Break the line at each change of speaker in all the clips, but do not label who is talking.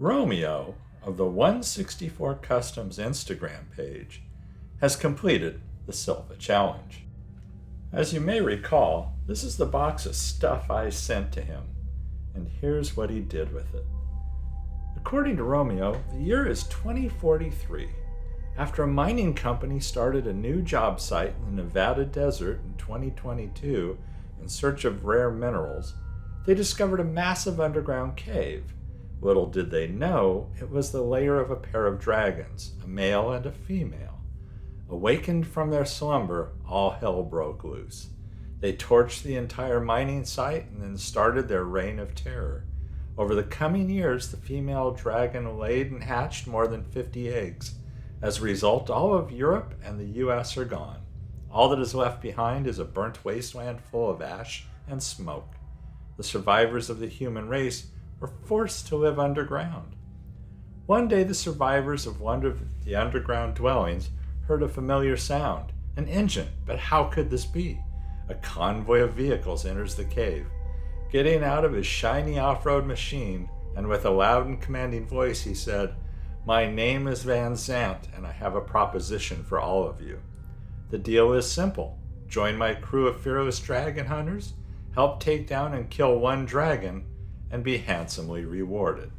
Romeo of the 164Kustoms Instagram page has completed the Silva challenge. As you may recall, this is the box of stuff I sent to him, and here's what he did with it. According to Romeo, the year is 2043. After a mining company started a new job site in the Nevada desert in 2022 in search of rare minerals, they discovered a massive underground cave. Little did they know, it was the lair of a pair of dragons, a male and a female. Awakened from their slumber, all hell broke loose. They torched the entire mining site and then started their reign of terror. Over the coming years, the female dragon laid and hatched more than 50 eggs. As a result, all of Europe and the US are gone. All that is left behind is a burnt wasteland full of ash and smoke. The survivors of the human race were forced to live underground. One day, the survivors of one of the underground dwellings heard a familiar sound, an engine, but how could this be? A convoy of vehicles enters the cave. Getting out of his shiny off-road machine, and with a loud and commanding voice, he said, "My name is Vanzant, and I have a proposition for all of you. The deal is simple. Join my crew of fearless dragon hunters, help take down and kill one dragon, and be handsomely rewarded."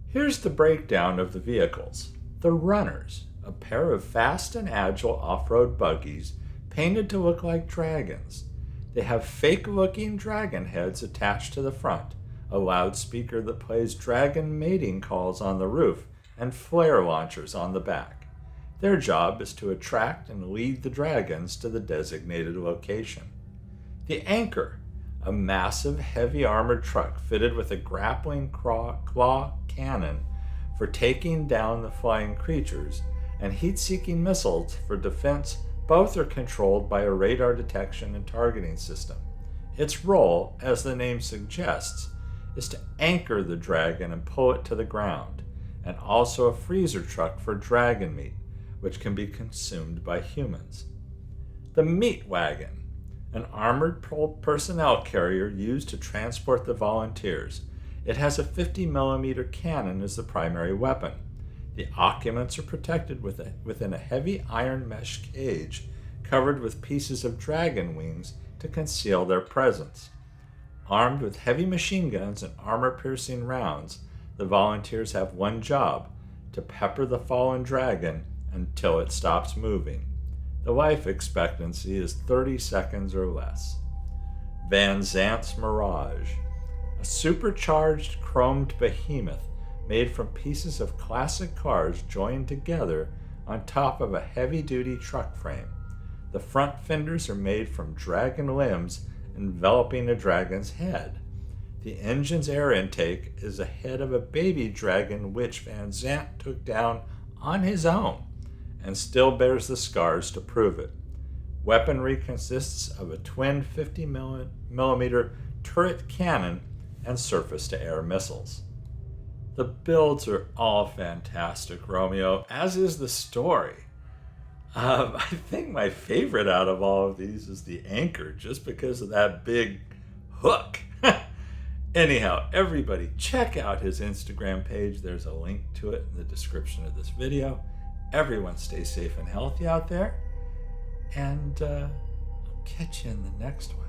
Here's the breakdown of the vehicles. The Runners, a pair of fast and agile off-road buggies painted to look like dragons. They have fake-looking dragon heads attached to the front, a loudspeaker that plays dragon mating calls on the roof, and flare launchers on the back. Their job is to attract and lead the dragons to the designated location. The Anchor, a massive, heavy armored truck fitted with a grappling claw cannon for taking down the flying creatures, and heat-seeking missiles for defense. Both are controlled by a radar detection and targeting system. Its role, as the name suggests, is to anchor the dragon and pull it to the ground, and also a freezer truck for dragon meat, which can be consumed by humans. The Meat Wagon, an armored personnel carrier used to transport the volunteers. It has a 50mm cannon as the primary weapon. The occupants are protected within a heavy iron mesh cage covered with pieces of dragon wings to conceal their presence. Armed with heavy machine guns and armor-piercing rounds, the volunteers have one job: to pepper the fallen dragon until it stops moving. The life expectancy is 30 seconds or less. Vanzant's Mirage, a supercharged chromed behemoth made from pieces of classic cars joined together on top of a heavy-duty truck frame. The front fenders are made from dragon limbs enveloping a dragon's head. The engine's air intake is the head of a baby dragon which Vanzant took down on his own and still bears the scars to prove it. Weaponry consists of a twin 50mm turret cannon and surface-to-air missiles. The builds are all fantastic, Romeo, as is the story. I think my favorite out of all of these is the Anchor, just because of that big hook. Anyhow, everybody check out his Instagram page. There's a link to it in the description of this video. Everyone stay safe and healthy out there, and I'll catch you in the next one.